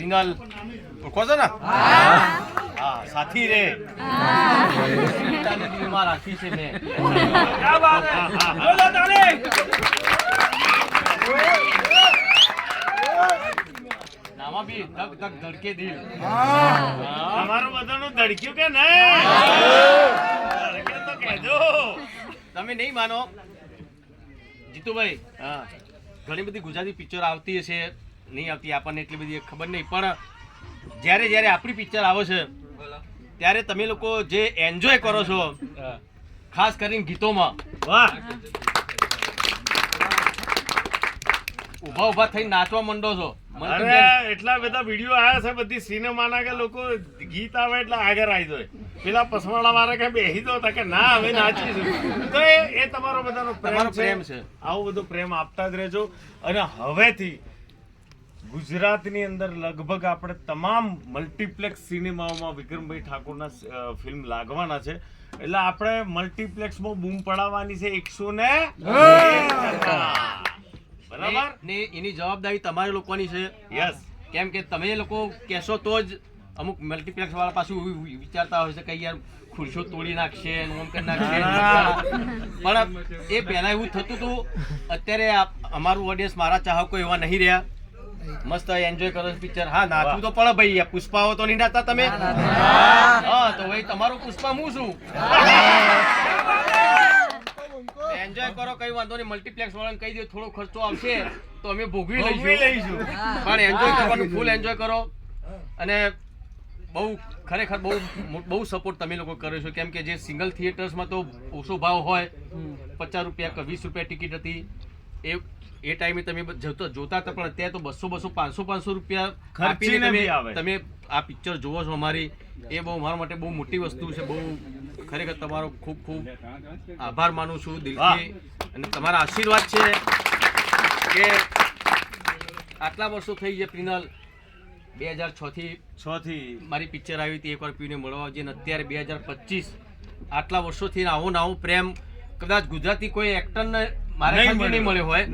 પ્રિનલ ઓળખો છો ને? હા, સાથી રે દિલમાં રાખી છે મેં. નામાં બી ધક ધક ધડકે દિલ. અમારું બધાનું ધડક્યું કે નહીં? ધડકે તો કહેજો. તમે નહીં માનો જીતુભાઈ, હા, ઘણી બધી ગુજરાતી પિક્ચર આવતી હશે, નહીં આવતી આપણને એટલી બધી ખબર નહીં, પણ જ્યારે જ્યારે આપણી પિક્ચર આવે છે ત્યારે તમે લોકો જે એન્જોય કરો છો, ખાસ કરીને ગીતોમાં, વાહ, ઊભા ઊભા થઈને નાચવા માંડો છો. અરે એટલા બધા વિડીયો આવ્યા છે બધી સિનેમાના કે લોકો ગીત આવે એટલે આગળ આવી જાય. પેલા પસવાડા વાળા કે બેસી દો કે ના હવે નાચીશું. તો એ તમારો બધાનો પ્રેમ છે. આવું બધું પ્રેમ આપતા જ રહેજો. અને હવેથી ગુજરાતની અંદર લગભગ આપણે તમામ મલ્ટીપ્લેક્સ સિનેમાઓમાં વિક્રમભાઈ ઠાકોરના ફિલ્મ લાગવાના છે. એટલે આપણે મલ્ટીપ્લેક્સમાં બૂમ પડાવવાની છે 100 બરાબર ને એની જવાબદારી તમારી લોકોની છે. યસ, કેમ કે તમે લોકો કહેશો તો જ અમુક મલ્ટીપ્લેક્સ વાળા પાછું વિચારતા હોય છે કે યાર ખુરશો તોડી નાખશે, ઓમ કરી નાખશે. પણ એ પહેલા એવું થતું હતું. અત્યારે અમારું ઓડિયન્સ, મારા ચાહકો એવા નહીં રહ્યા. મસ્ત એન્જોય કરો પિક્ચર. હા, નાચવું તો પડે ભાઈ. પુષ્પાઓ તો નહીં નાચતા તમે? હા, તો ભાઈ તમારું પુષ્પા હું છું. એન્જોય કરો, કઈ વાંધો નહીં. મલ્ટીપ્લેક્સ વાળાને કહી દો થોડો ખર્ચો આવશે તો અમે ભોગવી લઈશું, પણ એન્જોય કરવાનું, ફૂલ એન્જોય કરો. અને બહુ ખરેખર બહુ સપોર્ટ તમે લોકો કર્યો છો. કેમ કે જે સિંગલ થિયેટર્સમાં તો ઓછો ભાવ હોય, 50 રૂપિયા કે 20 રૂપિયા ટિકિટ હતી, એ ટાઈમે તમે જોતા હતા. પણ અત્યારે તો 200 500 રૂપિયા આપીને તમે આ પિક્ચર જોવો છો અમારી. એ બહુ મારા માટે બહુ મોટી વસ્તુ છે. બહુ ખરેખર તમારો ખૂબ ખૂબ આભાર માનું છું દિલથી. અને તમારા આશીર્વાદ છે કે આટલા વર્ષો થઈ ગયા. પ્રિનલ 2006 થી મારી પિક્ચર આવી હતી એકવાર પીને મળવા આવજે. અત્યારે 2025 આટલા વર્ષોથી આવો ને આવો પ્રેમ કદાચ ગુજરાતી કોઈ એક્ટરને મારા નહીં મળ્યો હોય.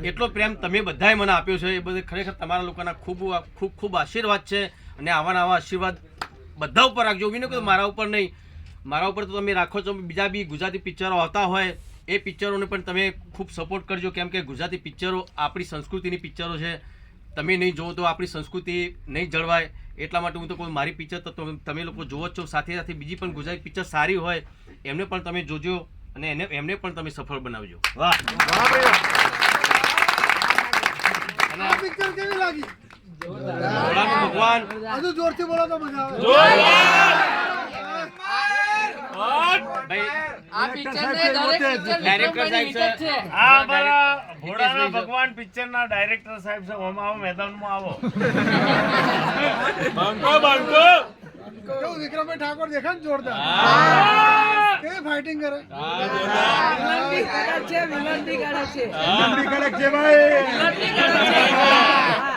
એટલો પ્રેમ તમે બધાએ મને આપ્યો છે. એ બધે ખરેખર તમારા લોકોના ખૂબ ખૂબ ખૂબ આશીર્વાદ છે. અને આવા આશીર્વાદ બધા ઉપર રાખજો. એવી નહીં કે મારા ઉપર નહીં, મારા ઉપર તો તમે રાખો છો. બીજા બી ગુજરાતી પિક્ચરો આવતા હોય એ પિક્ચરોને પણ તમે ખૂબ સપોર્ટ કરજો. કેમ કે ગુજરાતી પિક્ચરો આપણી સંસ્કૃતિની પિક્ચરો છે. તમે નહીં જોવો તો આપણી સંસ્કૃતિ નહીં જળવાય. એટલા માટે હું તો કોઈ મારી પિક્ચર તો તમે લોકો જોવો જ છો. સાથે સાથે બીજી પણ ગુજરાતી પિક્ચર સારી હોય એમને પણ તમે જોજો અને એમને પણ તમે સફળ બનાવજો. વાહ, આ પિક્ચર કેવી લાગી? ભગવાન હજુ જોરથી બોલો તો મજા આવે. ભગવાન પિક્ચર ના ડાયરેક્ટર સાહેબ છે. મેદાનમાં આવો. કેવું વિક્રમભાઈ ઠાકોર દેખાય ને જોરદાર? કેવી ફાઇટિંગ કરે?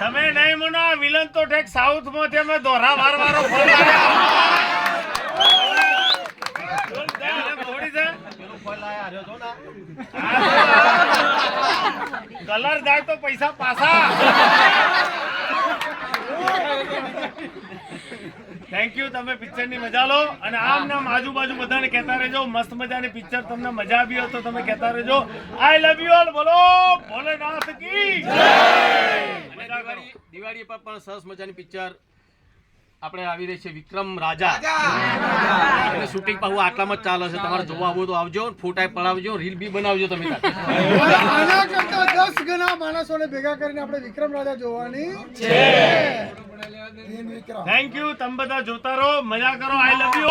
તમે નહીં મનો વિલન તો ઠેક સાઉથ માંથી અમે દોરા વારવારો કલર જાય તો પૈસા પાછા. Thank you. તમે પિક્ચર ની મજા લો અને આમ નામ આજુબાજુ બધાને કહેતા રહેજો. મસ્ત મજાની પિક્ચર તમને મજા આવી હોય તો તમે કહેતા રહેજો. આઈ લવ યુ ઓલ. બોલો ભોલેનાથ કી જય. દિવાળી પર પણ સરસ મજાની પિક્ચર આપણે આવી રહી છે વિક્રમ રાજા. એટલે શૂટિંગ પાછું આટલામાં જ ચાલે છે. તમારે જોવા આવો તો આવજો, ફોટા પડાવજો, રીલ બી બનાવજો તમે. આના કરતા 10 ગણા માણસોને ભેગા કરીને આપણે વિક્રમ રાજા જોવાની છે. Thank you. તમે બધા જોતા રહો, મજા કરો. આઈ લવ યુ.